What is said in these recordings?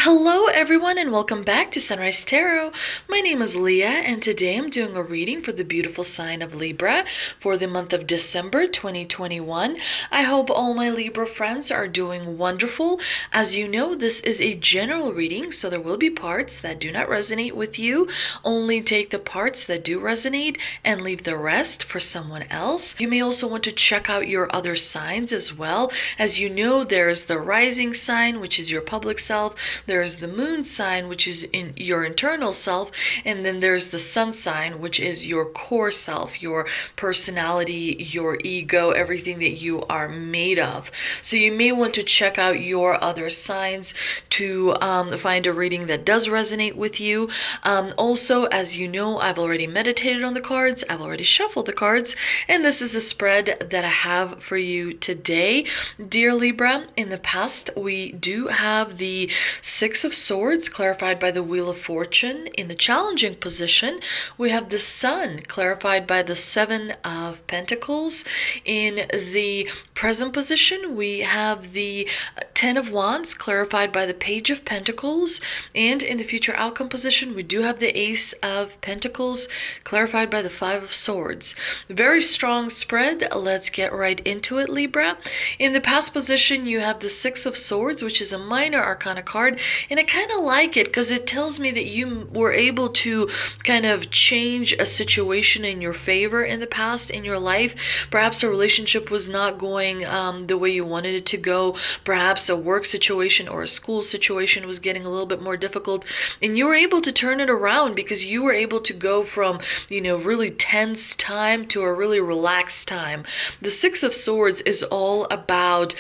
Hello everyone and welcome back to Sunrise Tarot. My name is Leah and today I'm doing a reading for the beautiful sign of Libra for the month of December 2021. I hope all my Libra friends are doing wonderful. As you know, this is a general reading, so there will be parts that do not resonate with you. Only take the parts that do resonate and leave the rest for someone else. You may also want to check out your other signs as well. As you know, there's the rising sign, which is your public self. There's the moon sign, which is in your internal self, and then there's the sun sign, which is your core self, your personality, your ego, everything that you are made of. So you may want to check out your other signs to find a reading that does resonate with you. Also, as you know, I've already meditated on the cards, I've already shuffled the cards, and this is a spread that I have for you today. Dear Libra, in the past, we do have the Six of Swords clarified by the Wheel of Fortune. In the challenging position, we have the Sun clarified by the Seven of Pentacles. In the present position, we have the Ten of Wands clarified by the Page of Pentacles. And in the future outcome position, we do have the Ace of Pentacles clarified by the Five of Swords. Very strong spread. Let's get right into it, Libra. In the past position, you have the Six of Swords, which is a minor arcana card. And I kind of like it because it tells me that you were able to kind of change a situation in your favor in the past in your life. Perhaps a relationship was not going the way you wanted it to go. Perhaps a work situation or a school situation was getting a little bit more difficult. And you were able to turn it around because you were able to go from, really tense time to a really relaxed time. The Six of Swords is all about,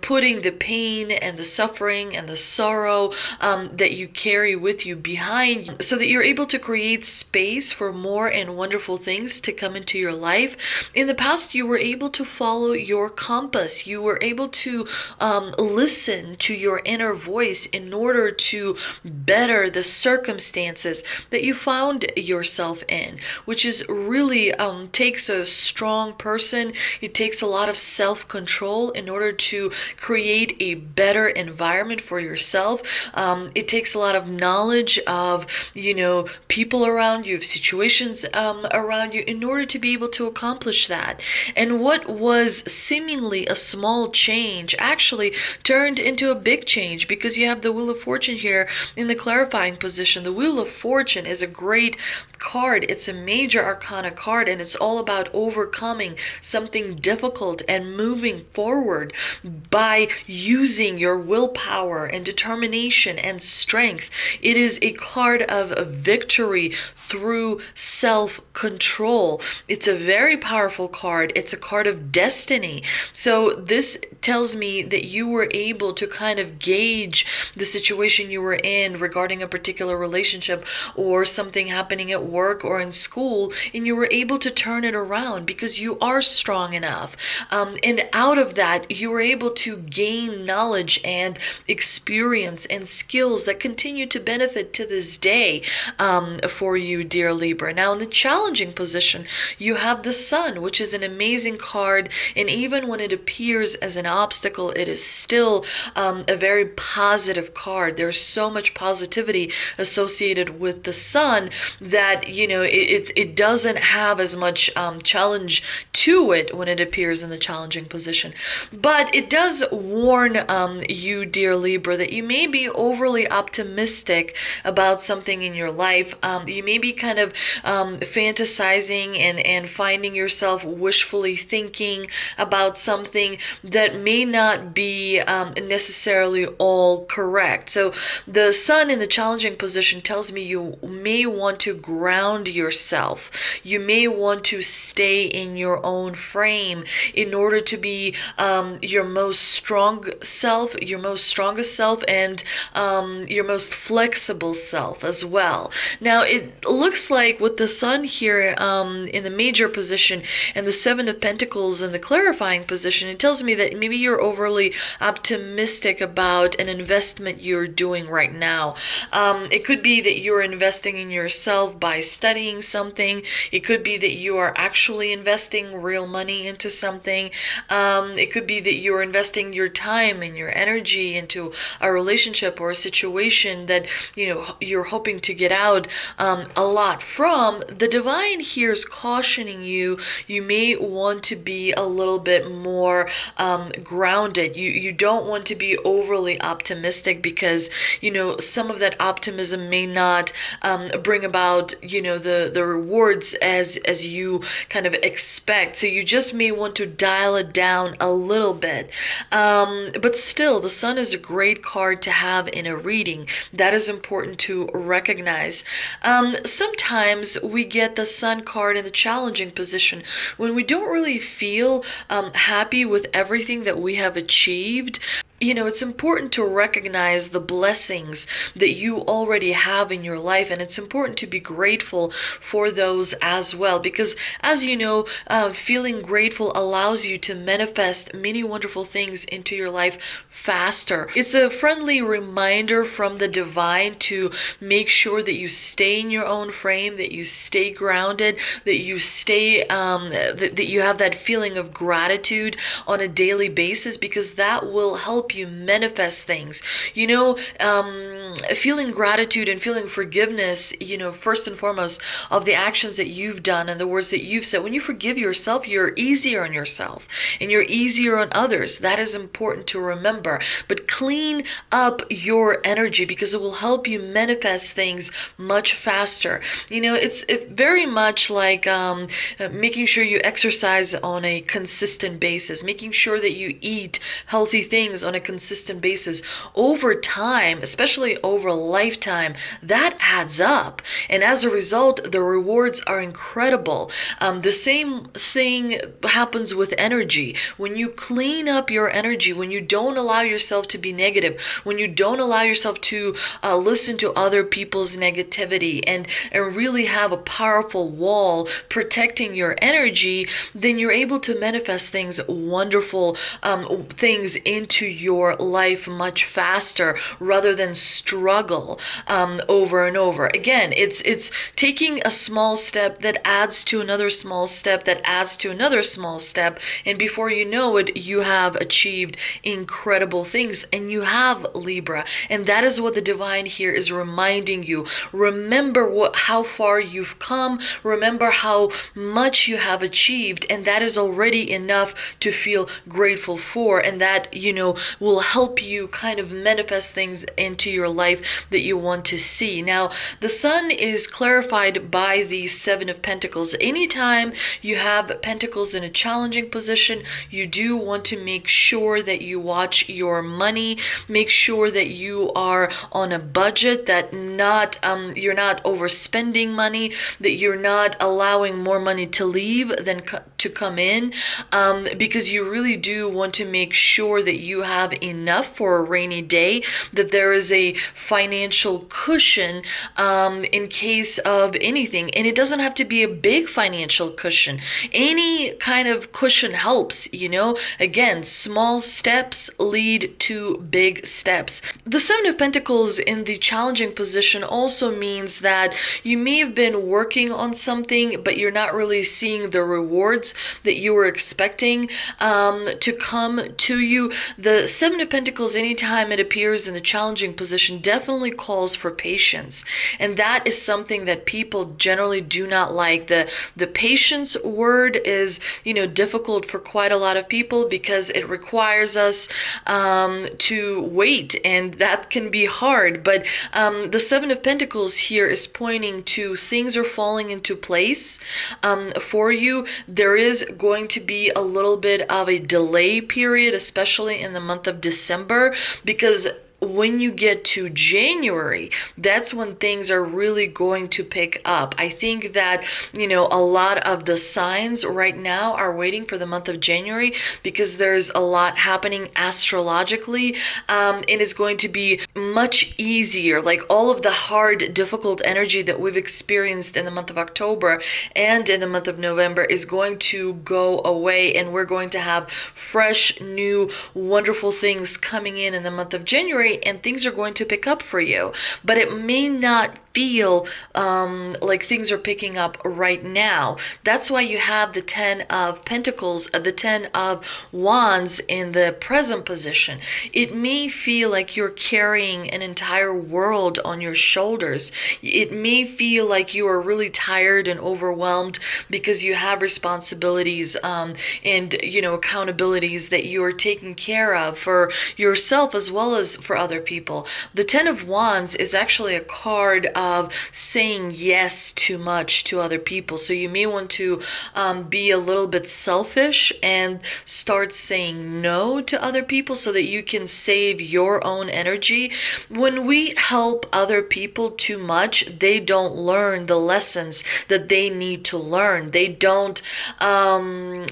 putting the pain and the suffering and the sorrow that you carry with you behind you so that you're able to create space for more and wonderful things to come into your life. In the past, you were able to follow your compass. You were able to listen to your inner voice in order to better the circumstances that you found yourself in, which is really takes a strong person. It takes a lot of self-control in order to create a better environment for yourself. It takes a lot of knowledge of, people around you, of situations around you in order to be able to accomplish that. And what was seemingly a small change actually turned into a big change because you have the Wheel of Fortune here in the clarifying position. The Wheel of Fortune is a great card. It's a major arcana card, and it's all about overcoming something difficult and moving forward by using your willpower and determination and strength. It is a card of victory through self-control. It's a very powerful card. It's a card of destiny. So this tells me that you were able to kind of gauge the situation you were in regarding a particular relationship or something happening at work or in school, and you were able to turn it around because you are strong enough. And out of that, you were able to gain knowledge and experience and skills that continue to benefit to this day for you, dear Libra. Now, in the challenging position, you have the Sun, which is an amazing card, and even when it appears as an obstacle, it is still a very positive card. There's so much positivity associated with the Sun that, it doesn't have as much challenge to it when it appears in the challenging position. But it does warn you, dear Libra, that you may be overly optimistic about something in your life. You may be kind of fantasizing and finding yourself wishfully thinking about something that may not be necessarily all correct. So the Sun in the challenging position tells me you may want to ground yourself. You may want to stay in your own frame in order to be your most strongest self, and your most flexible self as well. Now, it looks like with the Sun here in the major position and the Seven of Pentacles in the clarifying position, it tells me that maybe you're overly optimistic about an investment you're doing right now. It could be that you're investing in yourself by studying something. It could be that you are actually investing real money into something. It could be that you're investing your time and your energy into a relationship relationship or a situation that, you're hoping to get out a lot from, the divine here is cautioning you. You may want to be a little bit more grounded. You don't want to be overly optimistic because, some of that optimism may not bring about, the rewards as you kind of expect. So you just may want to dial it down a little bit. But still, the sun is a great card to have in a reading. That is important to recognize. Sometimes we get the sun card in the challenging position when we don't really feel happy with everything that we have achieved. It's important to recognize the blessings that you already have in your life, and it's important to be grateful for those as well, because as you know, feeling grateful allows you to manifest many wonderful things into your life faster. It's a friendly reminder from the divine to make sure that you stay in your own frame, that you stay grounded, that you stay, that you have that feeling of gratitude on a daily basis, because that will help you manifest things. Feeling gratitude and feeling forgiveness, first and foremost, of the actions that you've done and the words that you've said. When you forgive yourself, you're easier on yourself and you're easier on others. That is important to remember. But clean up your energy, because it will help you manifest things much faster. It's very much like making sure you exercise on a consistent basis, making sure that you eat healthy things on a consistent basis over time, especially over a lifetime. That adds up, and as a result, the rewards are incredible. The same thing happens with energy. When you clean up your energy, when you don't allow yourself to be negative, when you don't allow yourself to listen to other people's negativity and really have a powerful wall protecting your energy, then you're able to manifest things, wonderful things into your life much faster, rather than struggle over and over. Again, it's taking a small step that adds to another small step that adds to another small step, and before you know it, you have achieved incredible things. And you have, Libra, and that is what the divine here is reminding you. Remember how far you've come, remember how much you have achieved, and that is already enough to feel grateful for, and that will help you kind of manifest things into your life that you want to see. Now, the sun is clarified by the Seven of Pentacles. Anytime you have Pentacles in a challenging position, you do want to make sure that you watch your money, make sure that you are on a budget, that you're not overspending money, that you're not allowing more money to leave than to come in, because you really do want to make sure that you have enough for a rainy day, that there is a financial cushion in case of anything. And it doesn't have to be a big financial cushion. Any kind of cushion helps, Again, small steps lead to big steps. The Seven of Pentacles in the challenging position also means that you may have been working on something, but you're not really seeing the rewards that you were expecting to come to you. The Seven of Pentacles, anytime it appears in the challenging position, definitely calls for patience. And that is something that people generally do not like. The patience word is, difficult for quite a lot of people because it requires us to wait, and that can be hard. But the Seven of Pentacles here is pointing to things are falling into place for you. There is going to be a little bit of a delay period, especially in the month of December, because when you get to January, that's when things are really going to pick up. I think that, a lot of the signs right now are waiting for the month of January, because there's a lot happening astrologically. It is going to be much easier. Like all of the hard, difficult energy that we've experienced in the month of October and in the month of November is going to go away, and we're going to have fresh, new, wonderful things coming in the month of January. great and things are going to pick up for you, but it may not feel like things are picking up right now. That's why you have the 10 of Pentacles, the 10 of Wands in the present position. It may feel like you're carrying an entire world on your shoulders. It may feel like you are really tired and overwhelmed because you have responsibilities and accountabilities that you are taking care of for yourself as well as for other people. The 10 of Wands is actually a card of saying yes too much to other people. So you may want to be a little bit selfish and start saying no to other people so that you can save your own energy. When we help other people too much, they don't learn the lessons that they need to learn. They don't, they're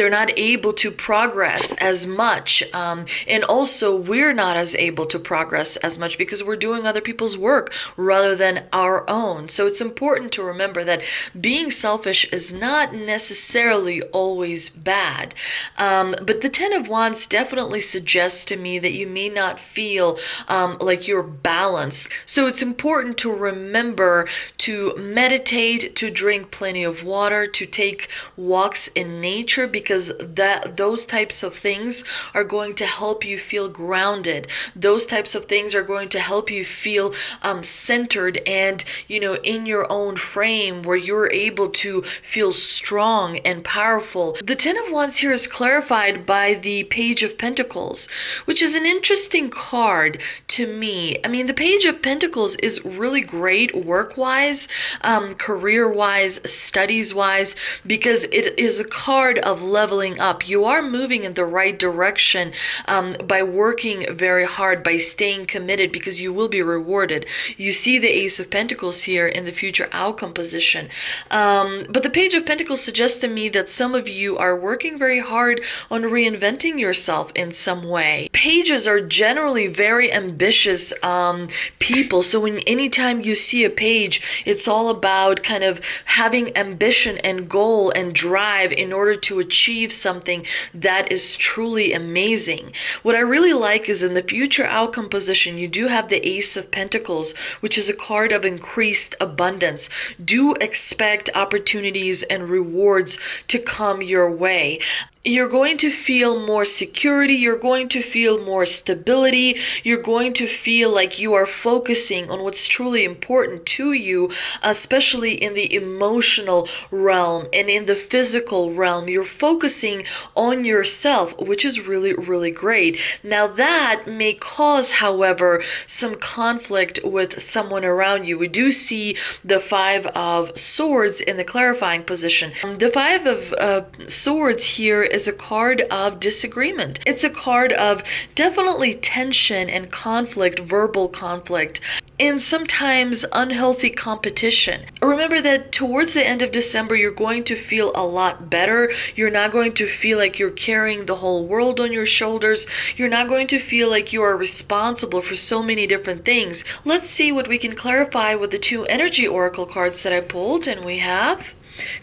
not able to progress as much. And also, we're not as able to progress as much because we're doing other people's work rather than our own. So it's important to remember that being selfish is not necessarily always bad. But the 10 of Wands definitely suggests to me that you may not feel like you're balanced. So it's important to remember to meditate, to drink plenty of water, to take walks in nature, because those types of things are going to help you feel grounded. Those types of things are going to help you feel centered and, in your own frame where you're able to feel strong and powerful. The 10 of Wands here is clarified by the Page of Pentacles, which is an interesting card to me. I mean, the Page of Pentacles is really great work-wise, career-wise, studies-wise, because it is a card of leveling up. You are moving in the right direction by working very hard, by staying committed, because you will be rewarded. You see the Ace of Pentacles here in the future outcome position. But the Page of Pentacles suggests to me that some of you are working very hard on reinventing yourself in some way. Pages are generally very ambitious people. So anytime you see a page, it's all about kind of having ambition and goal and drive in order to achieve something that is truly amazing. What I really like is in the future outcome position, you do have the Ace of Pentacles, which is a card of increased abundance. Do expect opportunities and rewards to come your way. You're going to feel more security, you're going to feel more stability, you're going to feel like you are focusing on what's truly important to you, especially in the emotional realm and in the physical realm. You're focusing on yourself, which is really, really great. Now that may cause, however, some conflict with someone around you. We do see the Five of Swords in the clarifying position. The Five of Swords here is a card of disagreement. It's a card of definitely tension and conflict, verbal conflict, and sometimes unhealthy competition. Remember that towards the end of December, you're going to feel a lot better. You're not going to feel like you're carrying the whole world on your shoulders. You're not going to feel like you are responsible for so many different things. Let's see what we can clarify with the two energy oracle cards that I pulled, and we have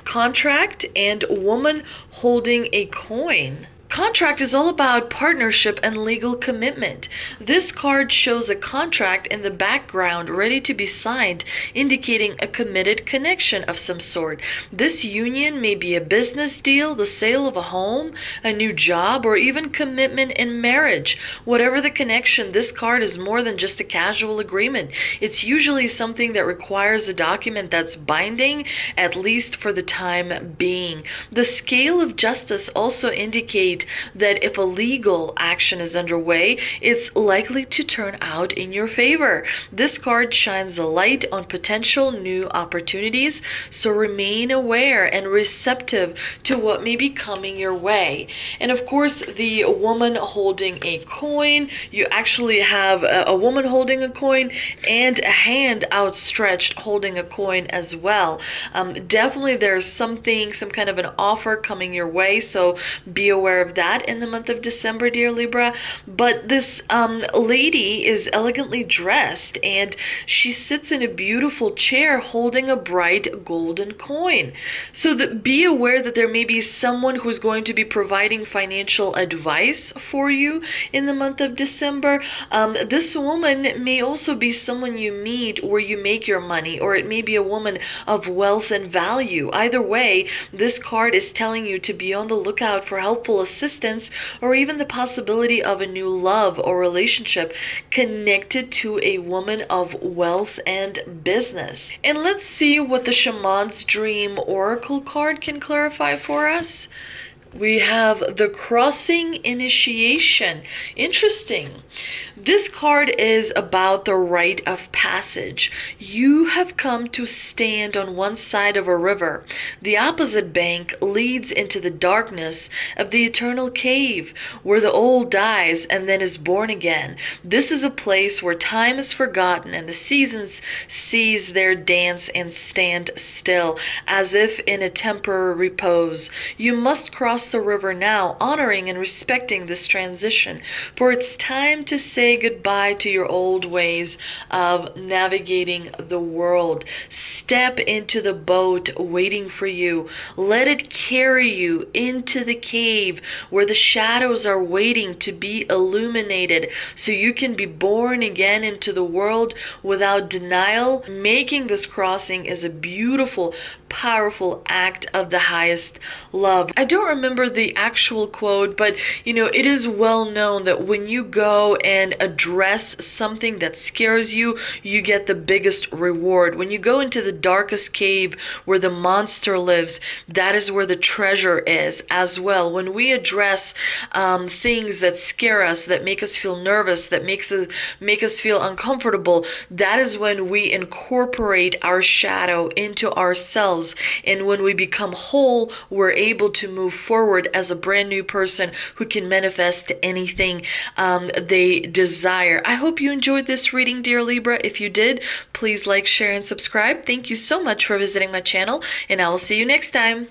Contract and Woman Holding a Coin. Contract is all about partnership and legal commitment. This card shows a contract in the background ready to be signed, indicating a committed connection of some sort. This union may be a business deal, the sale of a home, a new job, or even commitment in marriage. Whatever the connection, this card is more than just a casual agreement. It's usually something that requires a document that's binding, at least for the time being. The scale of justice also indicates that if a legal action is underway, it's likely to turn out in your favor. This card shines a light on potential new opportunities, so remain aware and receptive to what may be coming your way. And of course, the woman holding a coin, you actually have a woman holding a coin and a hand outstretched holding a coin as well. Definitely there's some kind of an offer coming your way, so be aware of of that in the month of December, dear Libra. But this lady is elegantly dressed, and she sits in a beautiful chair holding a bright golden coin. So be aware that there may be someone who's going to be providing financial advice for you in the month of December. This woman may also be someone you meet where you make your money, or it may be a woman of wealth and value. Either way, this card is telling you to be on the lookout for helpful assistance, or even the possibility of a new love or relationship connected to a woman of wealth and business. And let's see what the Shaman's Dream Oracle card can clarify for us. We have the Crossing Initiation. Interesting. This card is about the rite of passage. You have come to stand on one side of a river. The opposite bank leads into the darkness of the eternal cave, where the old dies and then is born again. This is a place where time is forgotten and the seasons cease their dance and stand still, as if in a temporary repose. You must cross the river now, honoring and respecting this transition, for it's time to say goodbye to your old ways of navigating the world. Step into the boat waiting for you. Let it carry you into the cave where the shadows are waiting to be illuminated, so you can be born again into the world without denial. Making this crossing is a beautiful, powerful act of the highest love. I don't remember the actual quote, but it is well known that when you go and address something that scares you, you get the biggest reward. When you go into the darkest cave where the monster lives, that is where the treasure is as well. When we address things that scare us, that make us feel nervous, that make us feel uncomfortable, that is when we incorporate our shadow into ourselves. And when we become whole, we're able to move forward as a brand new person who can manifest anything they desire. I hope you enjoyed this reading, dear Libra. If you did, please like, share, and subscribe. Thank you so much for visiting my channel, and I will see you next time.